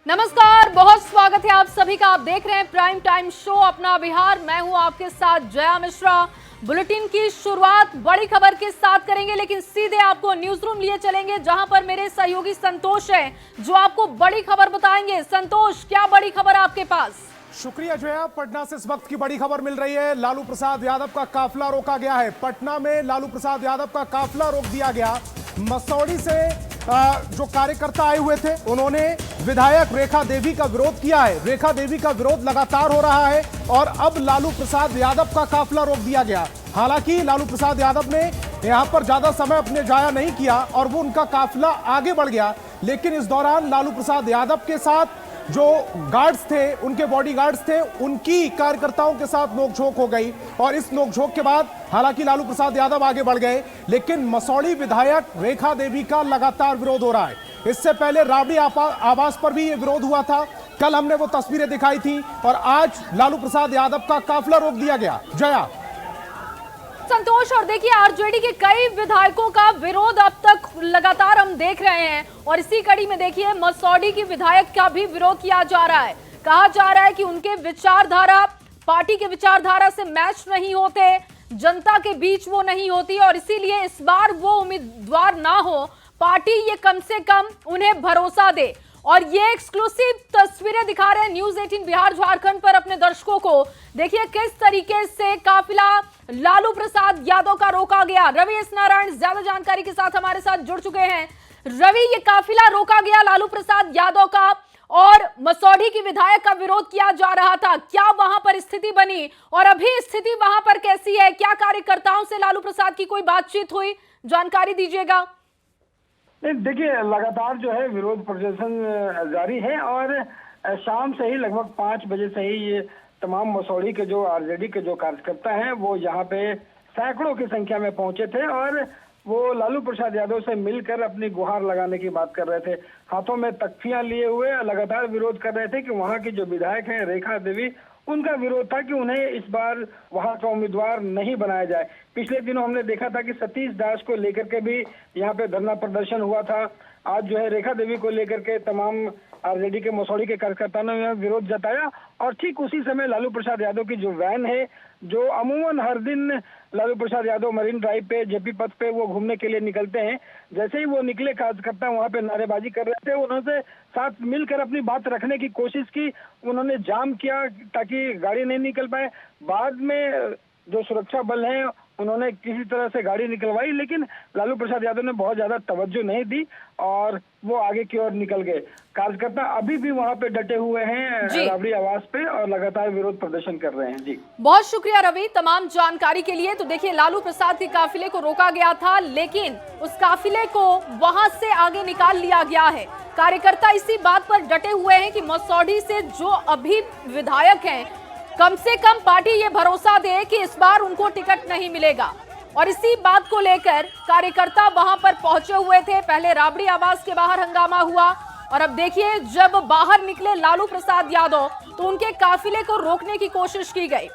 नमस्कार, बहुत स्वागत है आप सभी का। आप देख रहे हैं प्राइम टाइम शो अपना बिहार। मैं हूं आपके साथ जया मिश्रा। बुलेटिन की शुरुआत बड़ी खबर के साथ करेंगे, लेकिन सीधे आपको न्यूज रूम लिए चलेंगे जहां पर मेरे सहयोगी संतोष हैं, जो आपको बड़ी खबर बताएंगे। संतोष, क्या बड़ी खबर आपके पास? शुक्रिया जया। पटना से इस वक्त की बड़ी खबर मिल रही है। लालू प्रसाद यादव का काफिला रोका गया है। पटना में लालू प्रसाद यादव का काफिला रोक दिया गया। मसौड़ी से जो कार्यकर्ता आए हुए थे, उन्होंने विधायक रेखा देवी का विरोध किया है। रेखा देवी का विरोध लगातार हो रहा है और अब लालू प्रसाद यादव का काफिला रोक दिया गया। हालांकि लालू प्रसाद यादव ने यहां पर ज्यादा समय अपने जाया नहीं किया और वो उनका काफिला आगे बढ़ गया, लेकिन इस दौरान लालू प्रसाद यादव के साथ जो गार्ड्स थे, उनके बॉडी गार्ड्स थे, उनकी कार्यकर्ताओं के साथ नोकझोंक हो गई और इस नोकझोंक के बाद हालांकि लालू प्रसाद यादव आगे बढ़ गए, लेकिन मसौड़ी विधायक रेखा देवी का लगातार विरोध हो रहा है। इससे पहले राबड़ी आवास पर भी ये विरोध हुआ था। कल हमने वो तस्वीरें दिखाई थी और आज लालू प्रसाद यादव का काफिला रोक दिया गया। जया। संतोष, और देखिए आरजेडी के कई विधायकों का विरोध अब तक लगातार हम देख रहे हैं और इसी कड़ी में देखिए मसौड़ी की विधायक का भी विरोध किया जा रहा है। कहा जा रहा है कि उनके विचारधारा पार्टी के विचारधारा से मैच नहीं होते, जनता के बीच वो नहीं होती और इसीलिए इस बार वो उम्मीदवार ना हो, पार्टी ये कम से कम उन्हें भरोसा दे। और ये एक्सक्लूसिव तस्वीरें दिखा रहे हैं न्यूज 18 बिहार झारखंड पर अपने दर्शकों को। देखिए किस तरीके से काफिला लालू प्रसाद यादव का रोका गया। रवि एस नारायण ज्यादा जानकारी के साथ हमारे साथ जुड़ चुके हैं। रवि, ये काफिला रोका गया लालू प्रसाद यादव का और मसौड़ी की विधायक का विरोध किया जा रहा था, क्या वहां पर स्थिति बनी और अभी स्थिति वहां पर कैसी है? क्या कार्यकर्ताओं से लालू प्रसाद की कोई बातचीत हुई? जानकारी दीजिएगा। देखिए, लगातार जो है विरोध प्रदर्शन जारी है और शाम से ही लगभग 5 बजे से ही ये तमाम मसौड़ी के जो आरजेडी के जो कार्यकर्ता हैं वो यहाँ पे सैकड़ों की संख्या में पहुंचे थे और वो लालू प्रसाद यादव से मिलकर अपनी गुहार लगाने की बात कर रहे थे। हाथों में तख्तियां लिए हुए लगातार विरोध कर रहे थे कि वहाँ की जो विधायक हैं रेखा देवी, उनका विरोध था कि उन्हें इस बार वहां का उम्मीदवार नहीं बनाया जाए। पिछले दिनों हमने देखा था कि सतीश दास को लेकर के भी यहाँ पे धरना प्रदर्शन हुआ था। आज जो है रेखा देवी को लेकर के तमाम आरजेडी के मसौड़ी के कार्यकर्ताओं ने विरोध जताया और ठीक उसी समय लालू प्रसाद यादव की जो वैन है, जो अमूमन हर दिन लालू प्रसाद यादव मरीन ड्राइव पे जेपी पथ पे वो घूमने के लिए निकलते हैं, जैसे ही वो निकले कार्यकर्ता वहां पे नारेबाजी कर रहे थे। उन्होंने साथ मिलकर अपनी बात रखने की कोशिश की, उन्होंने जाम किया ताकि गाड़ी नहीं निकल पाए। बाद में जो सुरक्षा बल हैं उन्होंने किसी तरह से गाड़ी निकलवाई, लेकिन लालू प्रसाद यादव ने बहुत ज्यादा तवज्जो नहीं दी और वो आगे की ओर निकल गए। कार्यकर्ता अभी भी वहां पे डटे हुए हैं राबड़ी आवास पे और लगातार विरोध प्रदर्शन कर रहे हैं। जी, बहुत शुक्रिया रवि तमाम जानकारी के लिए। तो देखिए लालू प्रसाद के काफिले को रोका गया था, लेकिन उस काफिले को वहां से आगे निकाल लिया गया है। कार्यकर्ता इसी बात पर डटे हुए हैं कि मसौड़ी से जो अभी विधायक हैं, कम से कम पार्टी ये भरोसा दे कि इस बार उनको टिकट नहीं मिलेगा और इसी बात को लेकर कार्यकर्ता वहां पर पहुंचे हुए थे। पहले राबड़ी आवास के बाहर हंगामा हुआ और अब देखिए जब बाहर निकले लालू प्रसाद यादव तो उनके काफिले को रोकने की कोशिश की गई।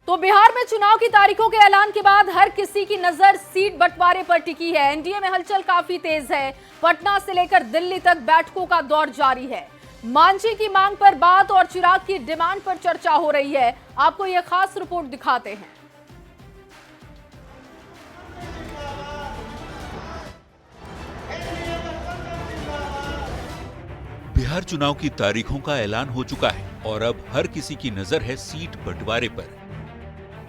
तो बिहार में चुनाव की तारीखों के ऐलान के बाद हर किसी की नजर सीट बंटवारे पर टिकी है। एनडीए में हलचल काफी तेज है। पटना से लेकर दिल्ली तक बैठकों का दौर जारी है। मांझी की मांग पर बात और चिराग की डिमांड पर चर्चा हो रही है। आपको यह खास रिपोर्ट दिखाते हैं। बिहार चुनाव की तारीखों का ऐलान हो चुका है और अब हर किसी की नजर है सीट बंटवारे पर।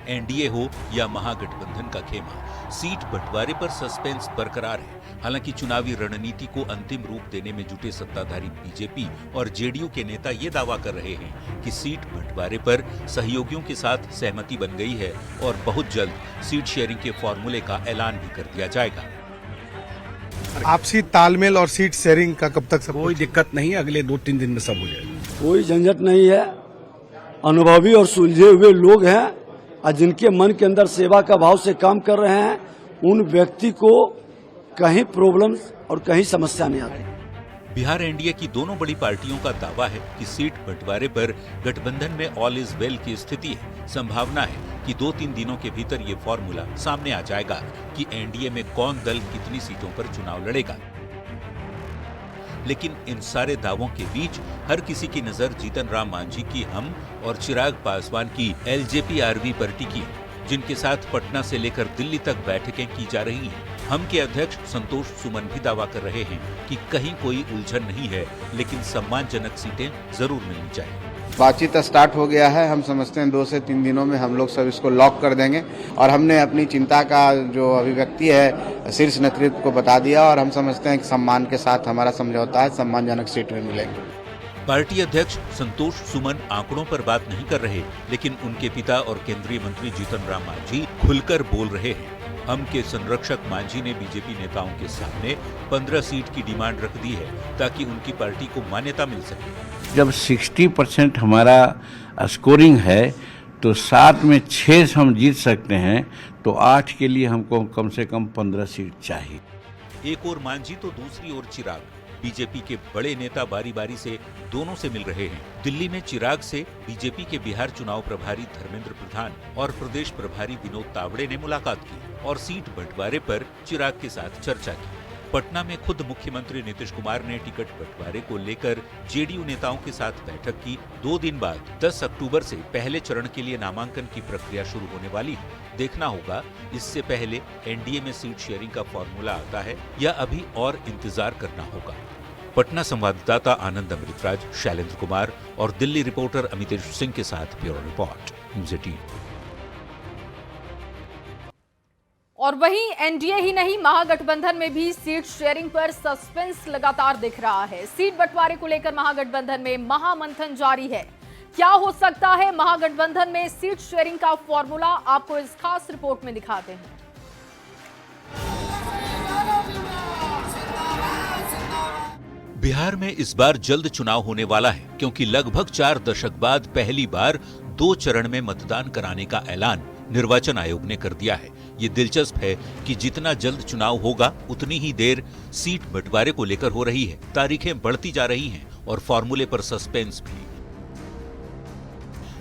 एनडीए हो या महागठबंधन का खेमा, सीट बंटवारे पर सस्पेंस बरकरार है। हालांकि चुनावी रणनीति को अंतिम रूप देने में जुटे सत्ताधारी बीजेपी और जेडीयू के नेता ये दावा कर रहे हैं कि सीट बंटवारे पर सहयोगियों के साथ सहमति बन गई है और बहुत जल्द सीट शेयरिंग के फॉर्मूले का ऐलान भी कर दिया जाएगा। आपसी तालमेल और सीट शेयरिंग का कब तक कोई दिक्कत नहीं है, अगले 2-3 दिन में सब हो जाएगा। कोई झंझट नहीं है। अनुभवी और सुलझे हुए लोग हैं और जिनके मन के अंदर सेवा का भाव से काम कर रहे हैं, उन व्यक्ति को कहीं प्रॉब्लम और कहीं समस्या नहीं आती। बिहार एनडीए की दोनों बड़ी पार्टियों का दावा है कि सीट बंटवारे पर गठबंधन में ऑल इज वेल की स्थिति है। संभावना है कि 2-3 दिनों के भीतर ये फॉर्मूला सामने आ जाएगा कि एनडीए में कौन दल कितनी सीटों पर चुनाव लड़ेगा। लेकिन इन सारे दावों के बीच हर किसी की नजर जीतन राम मांझी की हम और चिराग पासवान की एलजेपी-आरवी पार्टी की है, जिनके साथ पटना से लेकर दिल्ली तक बैठकें की जा रही हैं। हम के अध्यक्ष संतोष सुमन भी दावा कर रहे हैं कि कहीं कोई उलझन नहीं है, लेकिन सम्मानजनक सीटें जरूर मिलनी चाहिए। बातचीत स्टार्ट हो गया है। हम समझते हैं 2 से 3 दिनों में हम लोग सब इसको लॉक कर देंगे और हमने अपनी चिंता का जो अभिव्यक्ति है शीर्ष नेतृत्व को बता दिया और हम समझते हैं कि सम्मान के साथ हमारा समझौता है, सम्मानजनक सीटें मिलेंगी। पार्टी अध्यक्ष संतोष सुमन आंकड़ों पर बात नहीं कर रहे, लेकिन उनके पिता और केंद्रीय मंत्री जीतन राम मांझी खुलकर बोल रहे हैं। हम के संरक्षक मांझी ने बीजेपी नेताओं के सामने 15 सीट की डिमांड रख दी है ताकि उनकी पार्टी को मान्यता मिल सके। जब 60% हमारा स्कोरिंग है तो 7 में 6 हम जीत सकते हैं, तो 8 के लिए हमको कम से कम 15 सीट चाहिए। एक और मांझी तो दूसरी ओर चिराग। बीजेपी के बड़े नेता बारी बारी से दोनों से मिल रहे हैं। दिल्ली में चिराग से बीजेपी के बिहार चुनाव प्रभारी धर्मेंद्र प्रधान और प्रदेश प्रभारी विनोद तावड़े ने मुलाकात की और सीट बंटवारे पर चिराग के साथ चर्चा की। पटना में खुद मुख्यमंत्री नीतीश कुमार ने टिकट बंटवारे को लेकर जेडीयू नेताओं के साथ बैठक की। 2 दिन बाद 10 अक्टूबर से पहले चरण के लिए नामांकन की प्रक्रिया शुरू होने वाली है। देखना होगा इससे पहले एनडीए में सीट शेयरिंग का फॉर्मूला आता है या अभी और इंतजार करना होगा। पटना संवाददाता आनंद अमृतराज, शैलेंद्र कुमार और दिल्ली रिपोर्टर अमितेश सिंह के साथ ब्यूरो रिपोर्ट, न्यूज़ 18। और वहीं एनडीए ही नहीं, महागठबंधन में भी सीट शेयरिंग पर सस्पेंस लगातार दिख रहा है। सीट बंटवारे को लेकर महागठबंधन में महामंथन जारी है। क्या हो सकता है महागठबंधन में सीट शेयरिंग का फॉर्मूला, आपको इस खास रिपोर्ट में दिखाते हैं। बिहार में इस बार जल्द चुनाव होने वाला है, क्योंकि लगभग 4 दशक बाद पहली बार 2 चरण में मतदान कराने का ऐलान निर्वाचन आयोग ने कर दिया है। ये दिलचस्प है कि जितना जल्द चुनाव होगा उतनी ही देर सीट बंटवारे को लेकर हो रही है। तारीखें बढ़ती जा रही हैं और फॉर्मूले पर सस्पेंस भी।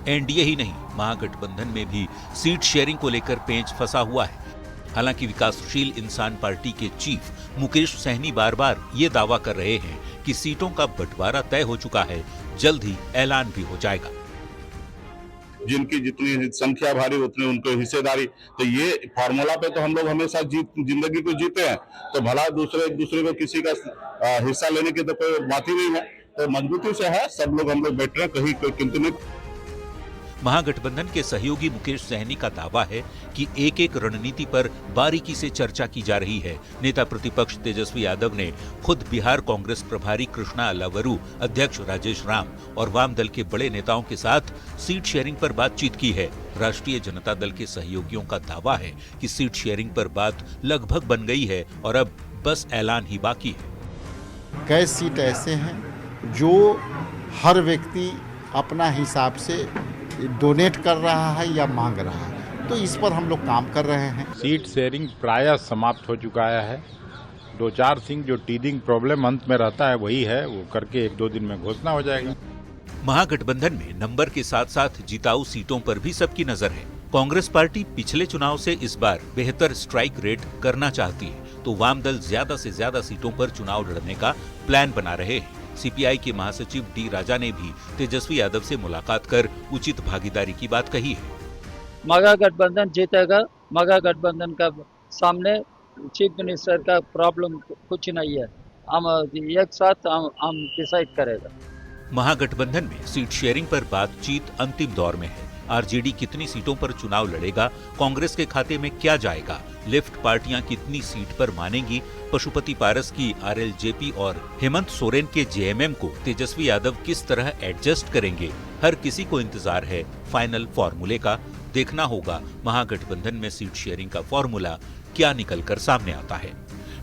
एनडीए ही नहीं, महागठबंधन में भी सीट शेयरिंग को लेकर पेंच फंसा हुआ है। हालांकि विकासशील इंसान पार्टी के चीफ मुकेश सहनी बार बार ये दावा कर रहे हैं कि सीटों का बंटवारा तय हो चुका है, जल्द ही ऐलान भी हो जाएगा। जिनकी जितनी संख्या भारी उतनी उनको हिस्सेदारी। तो ये फार्मूला पे तो हम लोग हमेशा जिंदगी को जीते हैं, तो भला दूसरे को किसी का हिस्सा लेने की तो कोई बात ही नहीं है। तो मजबूती से है, सब लोग हम लोग बैठ रहे हैं, कहीं कोई किंतु नहीं। महागठबंधन के सहयोगी मुकेश सहनी का दावा है कि एक रणनीति पर बारीकी से चर्चा की जा रही है। नेता प्रतिपक्ष तेजस्वी यादव ने खुद बिहार कांग्रेस प्रभारी कृष्णा अल्लावरू, अध्यक्ष राजेश राम और वाम दल के बड़े नेताओं के साथ सीट शेयरिंग पर बातचीत की है। राष्ट्रीय जनता दल के सहयोगियों का दावा है कि सीट शेयरिंग पर बात लगभग बन गई है और अब बस ऐलान ही बाकी है। कई सीट ऐसे हैं जो हर व्यक्ति अपना हिसाब से डोनेट कर रहा है या मांग रहा है, तो इस पर हम लोग काम कर रहे हैं। सीट शेयरिंग प्रायः समाप्त हो चुका है। 2-4 सिंह जो टीदिंग प्रॉब्लम अंत में रहता है वही है, वो करके 1-2 दिन में घोषणा हो जाएगी। महागठबंधन में नंबर के साथ साथ जिताऊ सीटों पर भी सबकी नजर है। कांग्रेस पार्टी पिछले चुनाव से इस बार बेहतर स्ट्राइक रेट करना चाहती है, तो वाम दल ज्यादा से ज्यादा सीटों पर चुनाव लड़ने का प्लान बना रहे हैं। सीपीआई के महासचिव डी राजा ने भी तेजस्वी यादव से मुलाकात कर उचित भागीदारी की बात कही है। महागठबंधन जीतेगा। महागठबंधन का सामने चीफ मिनिस्टर का प्रॉब्लम कुछ नहीं है। हम एक साथ हम डिसाइड करेगा। महागठबंधन में सीट शेयरिंग पर बातचीत अंतिम दौर में है। आरजेडी कितनी सीटों पर चुनाव लड़ेगा, कांग्रेस के खाते में क्या जाएगा, लेफ्ट पार्टियां कितनी सीट पर मानेंगी, पशुपति पारस की आरएलजेपी और हेमंत सोरेन के जेएमएम को तेजस्वी यादव किस तरह एडजस्ट करेंगे, हर किसी को इंतजार है फाइनल फॉर्मूले का। देखना होगा महागठबंधन में सीट शेयरिंग का फॉर्मूला क्या निकलकर सामने आता है।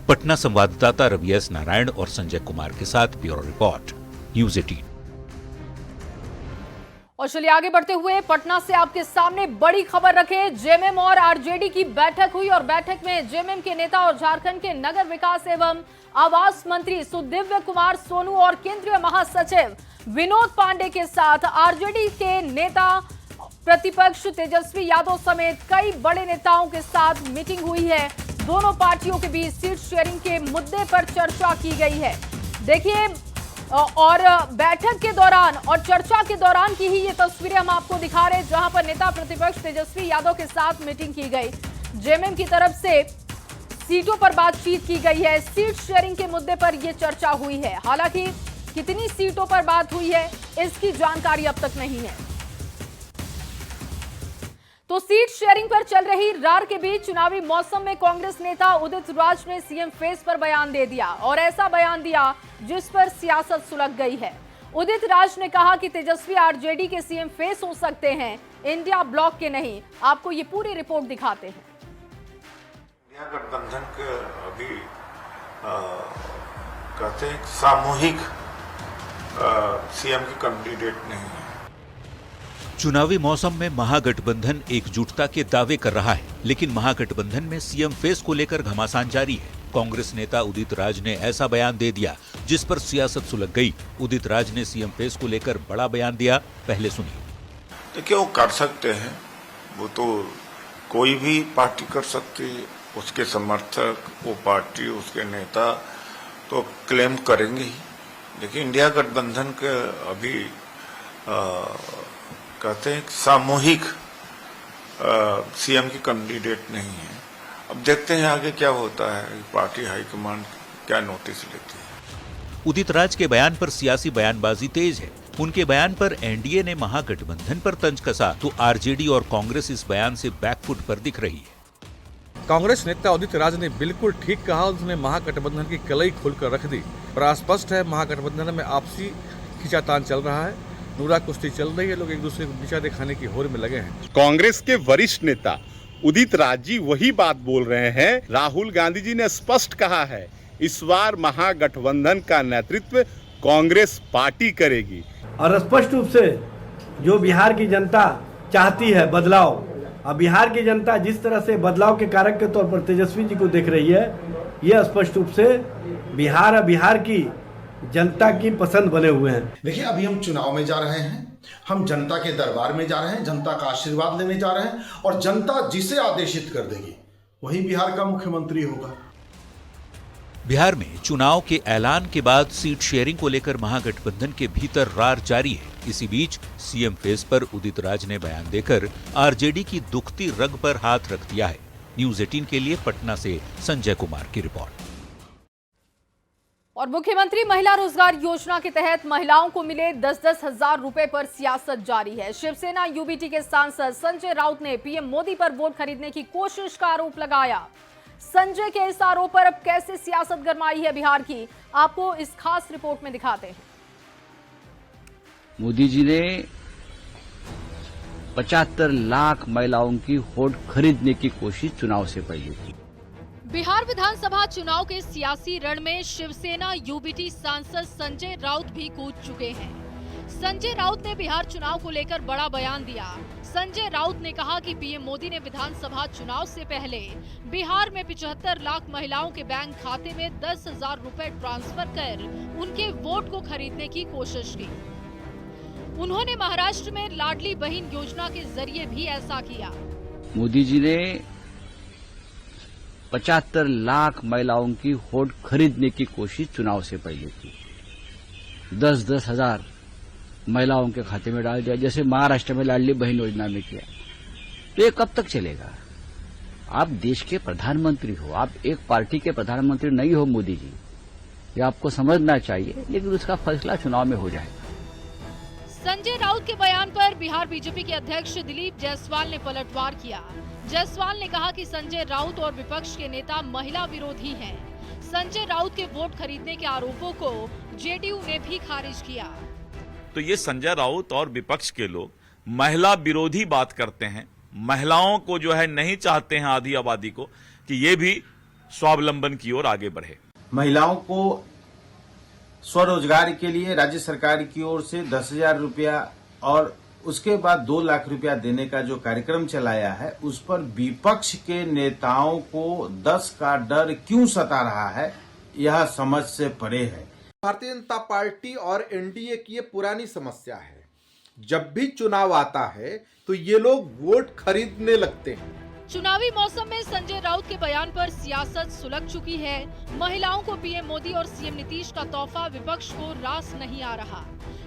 पटना संवाददाता रवि एस नारायण और संजय कुमार के साथ ब्यूरो रिपोर्ट, न्यूज़ 18। और चलिए आगे बढ़ते हुए पटना से आपके सामने बड़ी खबर रखे। जेएमएम और आरजेडी की बैठक हुई और बैठक में जेएमएम के नेता और झारखंड के नगर विकास एवं आवास मंत्री सुदिव्य कुमार सोनू और केंद्रीय महासचिव विनोद पांडे के साथ आरजेडी के नेता प्रतिपक्ष तेजस्वी यादव समेत कई बड़े नेताओं के साथ मीटिंग हुई है। दोनों पार्टियों के बीच सीट शेयरिंग के मुद्दे पर चर्चा की गई है। देखिए, और बैठक के दौरान और चर्चा के दौरान की ही ये तस्वीरें हम आपको दिखा रहे हैं, जहां पर नेता प्रतिपक्ष तेजस्वी यादव के साथ मीटिंग की गई। जेएमएम की तरफ से सीटों पर बातचीत की गई है। सीट शेयरिंग के मुद्दे पर यह चर्चा हुई है। हालांकि कितनी सीटों पर बात हुई है इसकी जानकारी अब तक नहीं है। तो सीट शेयरिंग पर चल रही रार के बीच चुनावी मौसम में कांग्रेस नेता उदित राज ने सीएम फेस पर बयान दे दिया और ऐसा बयान दिया जिस पर सियासत सुलग गई है। उदित राज ने कहा कि तेजस्वी आरजेडी के सीएम फेस हो सकते हैं, इंडिया ब्लॉक के नहीं। आपको ये पूरी रिपोर्ट दिखाते हैं। इंडिया गठबंधन के अभी कहते हैं सामूहिक सीएम के कैंडिडेट नहीं है। चुनावी मौसम में महागठबंधन एकजुटता के दावे कर रहा है, लेकिन महागठबंधन में सीएम फेस को लेकर घमासान जारी है। कांग्रेस नेता उदित राज ने ऐसा बयान दे दिया जिस पर सियासत सुलग गई। उदित राज ने सीएम फेस को लेकर बड़ा बयान दिया, पहले सुनिए। देखिए, वो कर सकते हैं, वो तो कोई भी पार्टी कर सकती है। उसके समर्थक, वो पार्टी, उसके नेता तो क्लेम करेंगे ही। देखिए, इंडिया गठबंधन के अभी कहते हैं सामूहिक सीएम की कैंडिडेट नहीं है। अब देखते हैं आगे क्या होता है, पार्टी हाईकमान क्या नोटिस लेती है। उदित राज के बयान पर सियासी बयानबाजी तेज है। उनके बयान पर एनडीए ने महागठबंधन पर तंज कसा तो आरजेडी और कांग्रेस इस बयान से बैकफुट पर दिख रही है। कांग्रेस नेता उदित राज ने बिल्कुल ठीक कहा, उसने महागठबंधन की कलई खोलकर रख दी। बड़ा स्पष्ट है, महागठबंधन में आपसी खींचातान चल रहा है, नूरा कुश्ती चल रही है, लोग एक दूसरे को नीचा दिखाने की होड़ में लगे हैं। कांग्रेस के वरिष्ठ नेता उदित राज जी वही बात बोल रहे हैं। राहुल गांधी जी ने स्पष्ट कहा है, इस बार महागठबंधन का नेतृत्व कांग्रेस पार्टी करेगी। और स्पष्ट रूप से जो बिहार की जनता चाहती है बदलाव, अब बिहार की जनता जिस तरह से बदलाव के कारक के तौर पर तेजस्वी जी को देख रही है, यह स्पष्ट रूप से बिहार की जनता की पसंद बने हुए हैं। देखिए, अभी हम चुनाव में जा रहे हैं, हम जनता के दरबार में जा रहे हैं, जनता का आशीर्वाद लेने जा रहे हैं और जनता जिसे आदेशित कर देगी वही बिहार का मुख्यमंत्री होगा। बिहार में चुनाव के ऐलान के बाद सीट शेयरिंग को लेकर महागठबंधन के भीतर रार जारी है। इसी बीच सीएम फेस पर उदित राज ने बयान देकर आरजेडी की दुखती रग पर हाथ रख दिया है। न्यूज़ 18 के लिए पटना से संजय कुमार की रिपोर्ट। और मुख्यमंत्री महिला रोजगार योजना के तहत महिलाओं को मिले 10-10 हजार रुपए पर सियासत जारी है। शिवसेना यूबीटी के सांसद संजय राउत ने पीएम मोदी पर वोट खरीदने की कोशिश का आरोप लगाया। संजय के इस आरोप पर अब कैसे सियासत गरमाई है बिहार की, आपको इस खास रिपोर्ट में दिखाते हैं। मोदी जी ने 75 लाख महिलाओं की वोट खरीदने की कोशिश चुनाव से पहले की। बिहार विधानसभा चुनाव के सियासी रण में शिवसेना यूबीटी सांसद संजय राउत भी कूद चुके हैं। संजय राउत ने बिहार चुनाव को लेकर बड़ा बयान दिया। संजय राउत ने कहा कि पीएम मोदी ने विधानसभा चुनाव से पहले बिहार में 75 लाख महिलाओं के बैंक खाते में 10,000 रुपए ट्रांसफर कर उनके वोट को खरीदने की कोशिश की। उन्होंने महाराष्ट्र में लाडली बहन योजना के जरिए भी ऐसा किया। मोदी जी ने 75 लाख महिलाओं की वोट खरीदने की कोशिश चुनाव से पहले की। 10-10 हजार महिलाओं के खाते में डाल दिया, जैसे महाराष्ट्र में लाडली बहन योजना में किया। तो ये कब तक चलेगा? आप देश के प्रधानमंत्री हो, आप एक पार्टी के प्रधानमंत्री नहीं हो मोदी जी, ये आपको समझना चाहिए, लेकिन उसका फैसला चुनाव में हो जाएगा। संजय राउत के बयान पर बिहार बीजेपी के अध्यक्ष दिलीप जायसवाल ने पलटवार किया। जायसवाल ने कहा कि संजय राउत और विपक्ष के नेता महिला विरोधी हैं। संजय राउत के वोट खरीदने के आरोपों को जेडीयू ने भी खारिज किया। तो ये संजय राउत और विपक्ष के लोग महिला विरोधी बात करते हैं, महिलाओं को जो है नहीं चाहते हैं आधी आबादी को कि ये भी स्वावलंबन की ओर आगे बढ़े। महिलाओं को स्वरोजगार के लिए राज्य सरकार की ओर से 10,000 रुपया और उसके बाद 2 लाख रुपया देने का जो कार्यक्रम चलाया है उस पर विपक्ष के नेताओं को 10 का डर क्यों सता रहा है, यह समझ से परे है। भारतीय जनता पार्टी और एनडीए की ये पुरानी समस्या है, जब भी चुनाव आता है तो ये लोग वोट खरीदने लगते हैं। चुनावी मौसम में संजय राउत के बयान पर सियासत सुलग चुकी है। महिलाओं को पीएम मोदी और सीएम नीतीश का तोहफा विपक्ष को रास नहीं आ रहा।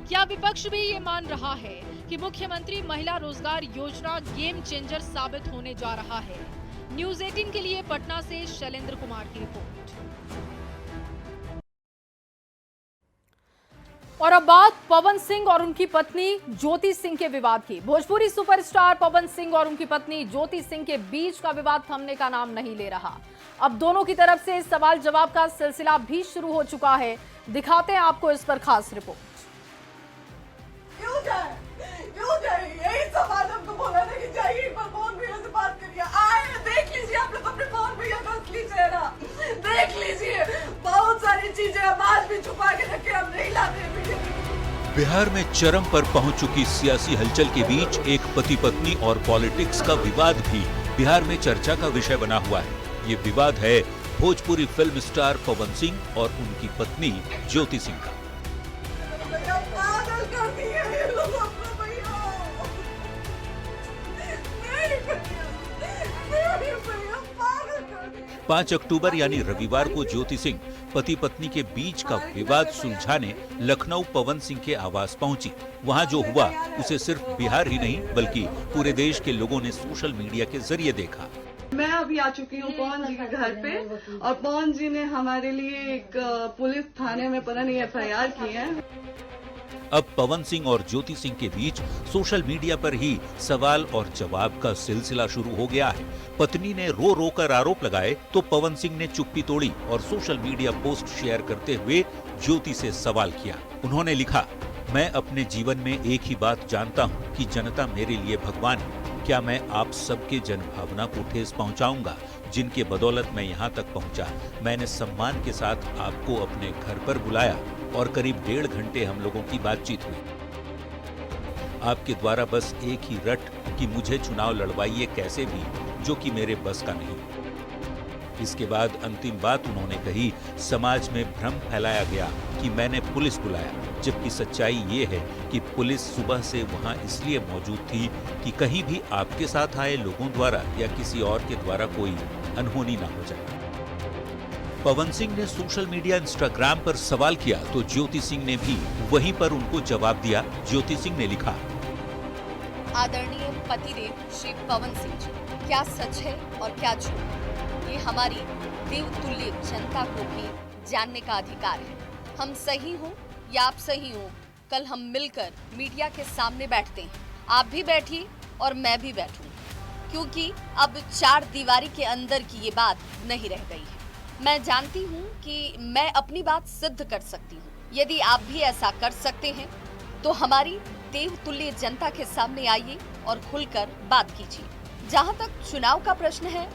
क्या विपक्ष भी ये मान रहा है कि मुख्यमंत्री महिला रोजगार योजना गेम चेंजर साबित होने जा रहा है? न्यूज़ 18 के लिए पटना से शैलेंद्र कुमार की रिपोर्ट। और अब बात पवन सिंह और उनकी पत्नी ज्योति सिंह के विवाद की। भोजपुरी सुपरस्टार पवन सिंह और उनकी पत्नी ज्योति सिंह के बीच का विवाद थमने का नाम नहीं ले रहा। अब दोनों की तरफ से सवाल जवाब का सिलसिला भी शुरू हो चुका है। दिखाते हैं आपको इस पर खास रिपोर्ट। क्यों जाए? यही सवाल हमको बोला था कि जाइए पर फोन भैया से बात करिए। आए देख लीजिए, आप लोग अपने फोन भैया का असली चेहरा देख लीजिए। बहुत सारी चीजें हम आज भी छुपा के रखे, हम नहीं लाते। बिहार में चरम पर पहुंच चुकी सियासी हलचल के बीच एक पति पत्नी और पॉलिटिक्स का विवाद भी बिहार में चर्चा का विषय बना हुआ है। ये विवाद है भोजपुरी फिल्म स्टार पवन सिंह और उनकी पत्नी ज्योति सिंह का। पागल कर दिए ये लोग अपना भैया। नहीं भैया, पागल कर दिए। 5 अक्टूबर यानी रविवार को ज्योति सिंह पति पत्नी के बीच का विवाद सुलझाने लखनऊ पवन सिंह के आवास पहुंची। वहां जो हुआ उसे सिर्फ बिहार ही नहीं बल्कि पूरे देश के लोगों ने सोशल मीडिया के जरिए देखा। मैं अभी आ चुकी हूँ पवन जी के घर पे और पवन जी ने हमारे लिए एक पुलिस थाने में पता नहीं FIR की है। अब पवन सिंह और ज्योति सिंह के बीच सोशल मीडिया पर ही सवाल और जवाब का सिलसिला शुरू हो गया है। पत्नी ने रो रो कर आरोप लगाए तो पवन सिंह ने चुप्पी तोड़ी और सोशल मीडिया पोस्ट शेयर करते हुए ज्योति से सवाल किया। उन्होंने लिखा, मैं अपने जीवन में एक ही बात जानता हूँ कि जनता मेरे लिए भगवान है। क्या मैं आप सबके जनभावना को ठेस पहुँचाऊंगा जिनके बदौलत मैं यहाँ तक पहुँचा। मैंने सम्मान के साथ आपको अपने घर पर बुलाया और करीब 1.5 घंटे हम लोगों की बातचीत हुई। आपके द्वारा बस एक ही रट कि मुझे चुनाव लड़वाइए कैसे भी, जो कि मेरे बस का नहीं। इसके बाद अंतिम बात उन्होंने कही, समाज में भ्रम फैलाया गया कि मैंने पुलिस बुलाया, जबकि सच्चाई ये है कि पुलिस सुबह से वहां इसलिए मौजूद थी कि कहीं भी आपके साथ आए लोगों द्वारा या किसी और के द्वारा कोई अनहोनी ना हो जाए। पवन सिंह ने सोशल मीडिया इंस्टाग्राम पर सवाल किया तो ज्योति सिंह ने भी वहीं पर उनको जवाब दिया। ज्योति सिंह ने लिखा, आदरणीय पतिदेव श्री पवन सिंह जी, क्या सच है और क्या झूठ, ये हमारी देवतुल्य जनता को भी जानने का अधिकार है। हम सही हो या आप सही हो, कल हम मिलकर मीडिया के सामने बैठते हैं। आप भी बैठिए और मैं भी बैठूं, क्योंकि अब 4 दीवारी के अंदर की ये बात नहीं रह गई है। मैं जानती हूँ कि मैं अपनी बात सिद्ध कर सकती हूँ। यदि आप भी ऐसा कर सकते हैं तो हमारी देवतुल्य जनता के सामने आइए और खुलकर बात कीजिए। जहाँ तक चुनाव का प्रश्न है,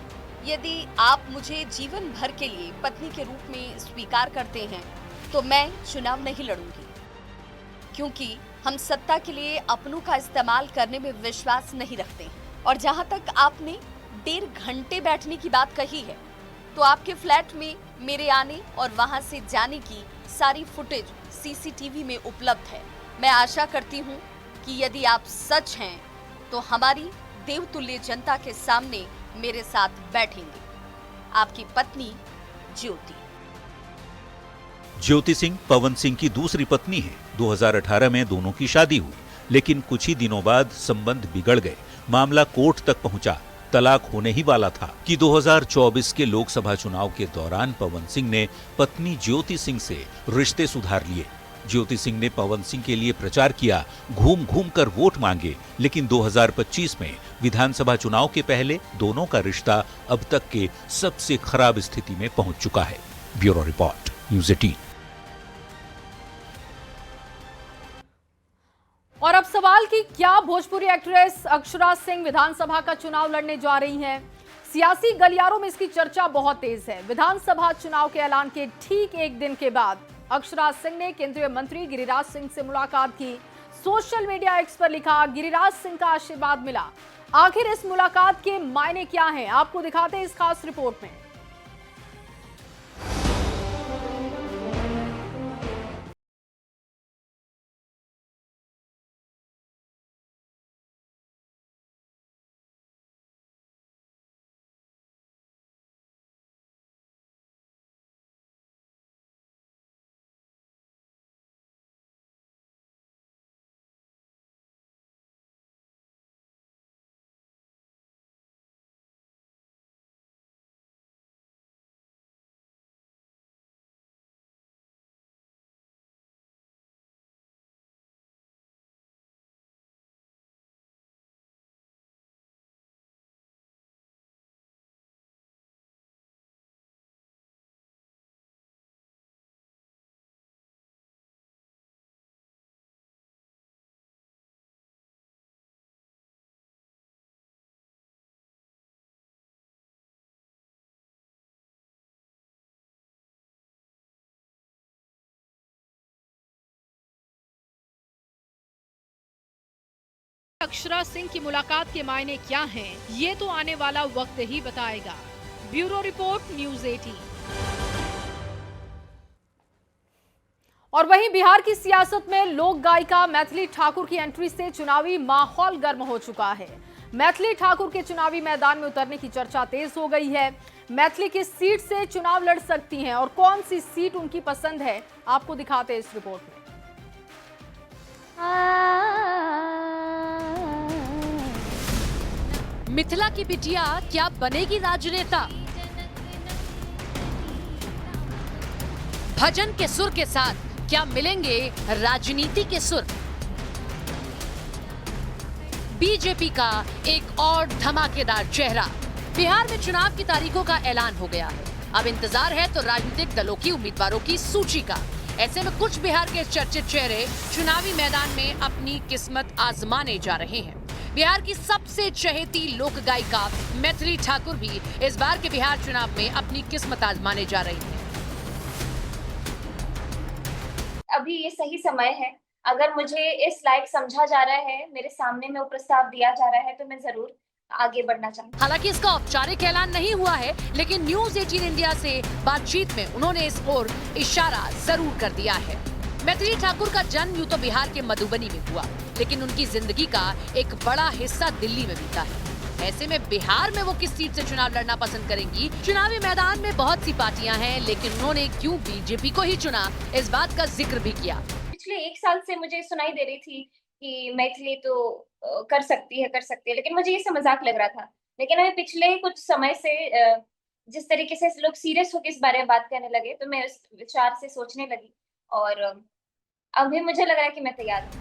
यदि आप मुझे जीवन भर के लिए पत्नी के रूप में स्वीकार करते हैं तो मैं चुनाव नहीं लड़ूंगी, क्योंकि हम सत्ता के लिए अपनों का इस्तेमाल करने में विश्वास नहीं रखते। और जहाँ तक आपने 1.5 घंटे बैठने की बात कही है, तो आपके फ्लैट में मेरे आने और वहां से जाने की सारी फुटेज CCTV में उपलब्ध है। मैं आशा करती हूं कि यदि आप सच हैं तो हमारी देवतुल्य जनता के सामने मेरे साथ बैठेंगे। आपकी पत्नी ज्योति। ज्योति सिंह पवन सिंह की दूसरी पत्नी है। 2018 में दोनों की शादी हुई, लेकिन कुछ ही दिनों बाद संबंध बिगड़ गए। मामला कोर्ट तक पहुंचा। तलाक होने ही वाला था कि 2024 के लोकसभा चुनाव के दौरान पवन सिंह ने पत्नी ज्योति सिंह से रिश्ते सुधार लिए। ज्योति सिंह ने पवन सिंह के लिए प्रचार किया, घूम घूम कर वोट मांगे, लेकिन 2025 में विधानसभा चुनाव के पहले दोनों का रिश्ता अब तक के सबसे खराब स्थिति में पहुंच चुका है। Bureau report, news 18। और अब सवाल कि क्या भोजपुरी एक्ट्रेस अक्षरा सिंह विधानसभा का चुनाव लड़ने जा रही हैं? सियासी गलियारों में इसकी चर्चा बहुत तेज है। विधानसभा चुनाव के ऐलान के ठीक 1 दिन के बाद अक्षरा सिंह ने केंद्रीय मंत्री गिरिराज सिंह से मुलाकात की। सोशल मीडिया एक्स पर लिखा, गिरिराज सिंह का आशीर्वाद मिला। आखिर इस मुलाकात के मायने क्या हैं, आपको दिखाते हैं इस खास रिपोर्ट में। अक्षरा सिंह की मुलाकात के मायने क्या हैं, ये तो आने वाला वक्त ही बताएगा। Bureau report, news 18। और वहीं बिहार की सियासत में लोक गायिका मैथिली ठाकुर की एंट्री से चुनावी माहौल गर्म हो चुका है। मैथिली ठाकुर के चुनावी मैदान में उतरने की चर्चा तेज हो गई है। मैथिली किस सीट से चुनाव लड़ सकती हैं और कौन सी सीट उनकी पसंद है, आपको दिखाते हैं इस रिपोर्ट में। मिथिला की बिटिया क्या बनेगी राजनेता? भजन के सुर के साथ क्या मिलेंगे राजनीति के सुर? बीजेपी का एक और धमाकेदार चेहरा। बिहार में चुनाव की तारीखों का ऐलान हो गया है। अब इंतजार है तो राजनीतिक दलों की उम्मीदवारों की सूची का। ऐसे में कुछ बिहार के चर्चित चेहरे चुनावी मैदान में अपनी किस्मत आजमाने जा रहे हैं। बिहार की सबसे चहेती लोक गायिका मैथिली ठाकुर भी इस बार के बिहार चुनाव में अपनी किस्मत आजमाने जा रही हैं। अभी ये सही समय है। अगर मुझे इस लायक समझा जा रहा है, मेरे सामने में वो प्रस्ताव दिया जा रहा है, तो मैं जरूर आगे बढ़ना चाहूंगी। हालांकि इसका औपचारिक ऐलान नहीं हुआ है, लेकिन न्यूज़ 18 इंडिया से बातचीत में उन्होंने इस ओर इशारा जरूर कर दिया है। मैथिली ठाकुर का जन्म यूं तो बिहार के मधुबनी में हुआ, लेकिन उनकी जिंदगी का एक बड़ा हिस्सा दिल्ली में बीता है। ऐसे में बिहार में वो किस सीट से चुनाव लड़ना पसंद करेंगी? चुनावी मैदान में बहुत सी पार्टियां हैं, लेकिन उन्होंने क्यों बीजेपी को ही चुना, इस बात का जिक्र भी किया। पिछले 1 साल से मुझे सुनाई दे रही थी कि मैथिली तो कर सकती है, लेकिन मुझे ये सब मजाक लग रहा था। लेकिन अभी पिछले कुछ समय से जिस तरीके से लोग सीरियस होकर इस बारे में बात करने लगे, तो मैं उस विचार से सोचने लगी और अभी मुझे लग रहा है कि मैं तैयार हूँ।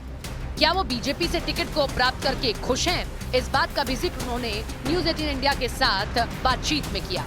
क्या वो बीजेपी से टिकट को प्राप्त करके खुश हैं? इस बात का भी जिक्र उन्होंने न्यूज़ 18 इंडिया के साथ बातचीत में किया।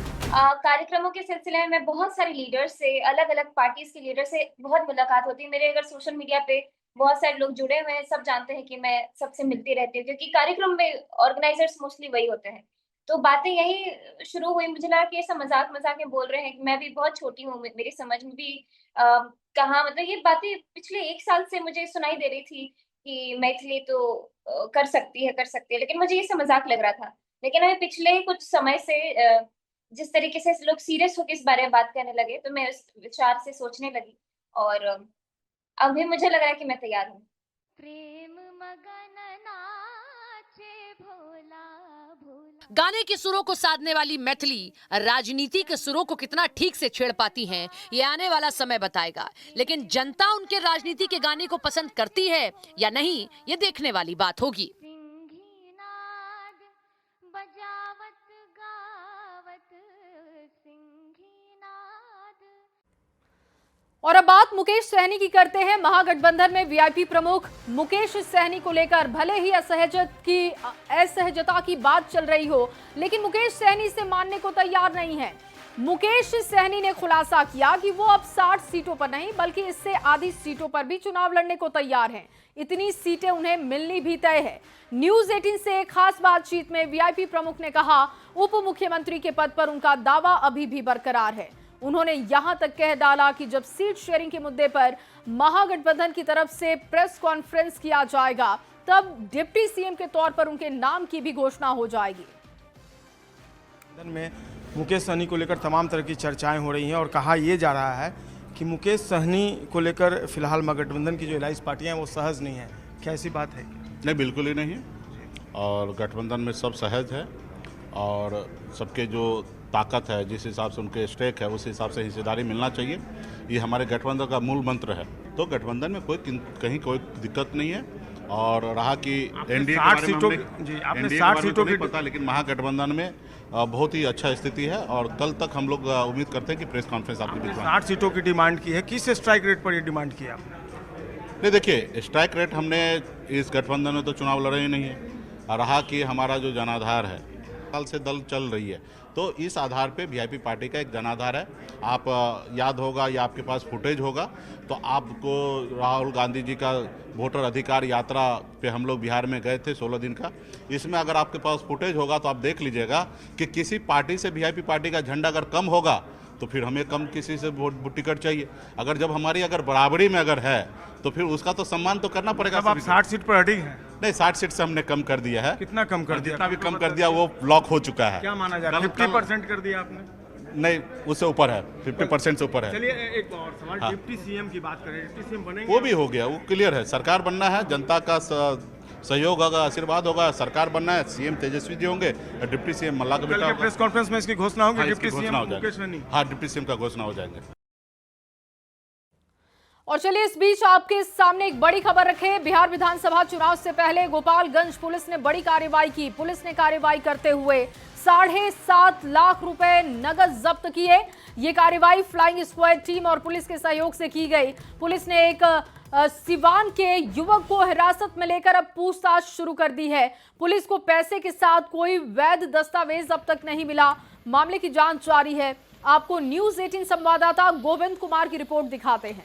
कार्यक्रमों के सिलसिले में मैं बहुत सारे लीडर से, अलग अलग पार्टीज के लीडर से बहुत मुलाकात होती है। मेरे अगर सोशल मीडिया पे बहुत सारे लोग जुड़े हुए हैं, सब जानते हैं कि मैं सबसे मिलती रहती हूँ, क्योंकि कार्यक्रम में ऑर्गेनाइजर्स मोस्टली वही होते हैं। तो बातें यही शुरू हुई। मुझे लगा कि ये सब मजाक में बोल रहे हैं। मैं भी बहुत छोटी हूँ, मेरी समझ में भी कहाँ, मतलब ये बातें पिछले 1 साल से मुझे सुनाई दे रही थी कि मैथिली तो कर सकती है, लेकिन मुझे ये सब मजाक लग रहा था। लेकिन अभी पिछले कुछ समय से जिस तरीके से लोग सीरियस होकर इस बारे में बात करने लगे, तो मैं उस विचार से सोचने लगी और अभी मुझे लग रहा है कि मैं तैयार हूँ। गाने के सुरों को साधने वाली मैथिली राजनीति के सुरों को कितना ठीक से छेड़ पाती हैं, ये आने वाला समय बताएगा। लेकिन जनता उनके राजनीति के गाने को पसंद करती है या नहीं, ये देखने वाली बात होगी। और अब बात मुकेश सहनी की करते हैं। महागठबंधन में वीआईपी प्रमुख मुकेश सहनी को लेकर भले ही असहजता की बात चल रही हो, लेकिन मुकेश सहनी से मानने को तैयार नहीं है। मुकेश सहनी ने खुलासा किया कि वो अब 60 सीटों पर नहीं, बल्कि इससे आधी सीटों पर भी चुनाव लड़ने को तैयार हैं। इतनी सीटें उन्हें मिलनी भी तय है। न्यूज़ 18 से एक खास बातचीत में वीआईपी प्रमुख ने कहा, उप मुख्यमंत्री के पद पर उनका दावा अभी भी बरकरार है। उन्होंने यहां तक कह डाला कि जब सीट शेयरिंग के मुद्दे पर महागठबंधन की तरफ से प्रेस कॉन्फ्रेंस किया जाएगा तब डिप्टी सीएम के तौर पर उनके नाम की भी घोषणा हो जाएगी। में मुकेश सहनी को लेकर तमाम तरह की चर्चाएं हो रही हैं और कहा यह जा रहा है कि मुकेश सहनी को लेकर फिलहाल महागठबंधन की जो एलायंस पार्टियां हैं वो सहज नहीं है। क्या ऐसी बात है? नहीं, बिल्कुल ही नहीं। और गठबंधन में सब सहज है और सबके जो ताकत है, जिस हिसाब से उनके स्टेक है, उस हिसाब से हिस्सेदारी मिलना चाहिए। ये हमारे गठबंधन का मूल मंत्र है। तो गठबंधन में कहीं कोई दिक्कत नहीं है। और रहा कि एनडीए 60 सीटों की पता, लेकिन महागठबंधन में बहुत ही अच्छा स्थिति है और कल तक हम लोग उम्मीद करते हैं कि प्रेस कॉन्फ्रेंस आपके बीच में 60 सीटों की डिमांड की है। किस स्ट्राइक रेट पर ये डिमांड की आपने? नहीं, देखिए, स्ट्राइक रेट हमने इस गठबंधन में तो चुनाव लड़े ही नहीं है। रहा कि हमारा जो जनाधार है, साल से दल चल रही है, तो इस आधार पे वीआईपी पार्टी का एक जनाधार है। आप याद होगा या आपके पास फुटेज होगा तो आपको राहुल गांधी जी का वोटर अधिकार यात्रा पे हम लोग बिहार में गए थे 16 दिन का। इसमें अगर आपके पास फुटेज होगा तो आप देख लीजिएगा कि किसी पार्टी से वीआईपी पार्टी का झंडा अगर कम होगा तो फिर हमें कम किसी से टिकट चाहिए। अगर जब हमारी अगर बराबरी में अगर है तो फिर उसका तो सम्मान तो करना पड़ेगा। अब आप 60 सीट पर अड़ी हैं? नहीं, 60 सीट से हमने कम कर दिया है। कितना कम कर दिया? जितना भी कम कर दिया वो लॉक हो चुका है। क्या माना जा रहा है? 50% कर दिया आपने? नहीं, उससे ऊपर है, 50% से ऊपर है। चलिए एक और सवाल, डिप्टी सीएम की बात करें, डिप्टी सीएम बनेंगे? वो भी हो गया, वो क्लियर है। सरकार बनना है, जनता का सहयोग होगा, आशीर्वाद होगा, सरकार बनना है। सीएम तेजस्वी जी होंगे, डिप्टी सीएम मल्ला का बेटा। प्रेस कॉन्फ्रेंस में इसकी घोषणा होगी? Deputy CM Mukesh Sahani? हाँ, डिप्टी सीएम का घोषणा हो जाएंगे। और चलिए इस बीच आपके सामने एक बड़ी खबर रखे। बिहार विधानसभा चुनाव से पहले गोपालगंज पुलिस ने बड़ी कार्रवाई की। पुलिस ने कार्रवाई करते हुए 7.5 लाख रुपए नगद जब्त किए। ये कार्रवाई फ्लाइंग स्क्वाड टीम और पुलिस के सहयोग से की गई। पुलिस ने एक सिवान के युवक को हिरासत में लेकर अब पूछताछ शुरू कर दी है। पुलिस को पैसे के साथ कोई वैध दस्तावेज अब तक नहीं मिला। मामले की जांच जारी है। आपको न्यूज़ 18 संवाददाता गोविंद कुमार की रिपोर्ट दिखाते हैं।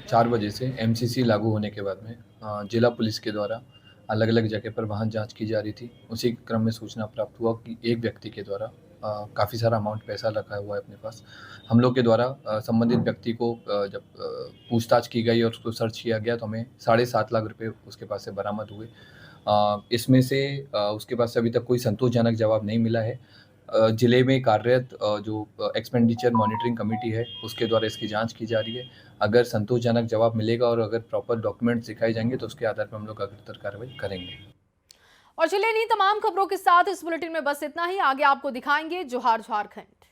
4 बजे से एमसीसी लागू होने के बाद में जिला पुलिस के द्वारा अलग अलग जगह पर वाहन जांच की जा रही थी। उसी क्रम में सूचना प्राप्त हुआ कि एक व्यक्ति के द्वारा काफ़ी सारा अमाउंट पैसा रखा हुआ है अपने पास। हम लोग के द्वारा संबंधित व्यक्ति को जब पूछताछ की गई और उसको सर्च किया गया तो हमें 7.5 लाख रुपए उसके पास से बरामद हुए। इसमें से उसके पास से अभी तक कोई संतोषजनक जवाब नहीं मिला है। जिले में कार्यरत जो एक्सपेंडिचर मॉनिटरिंग कमेटी है उसके द्वारा इसकी जांच की जा रही है। अगर संतोषजनक जवाब मिलेगा और अगर प्रॉपर डॉक्यूमेंट्स दिखाए जाएंगे तो उसके आधार पर हम लोग अग्रतर कार्रवाई करेंगे। और चलिए इन्हीं तमाम खबरों के साथ इस बुलेटिन में बस इतना ही। आगे आपको दिखाएंगे जोहार झारखंड।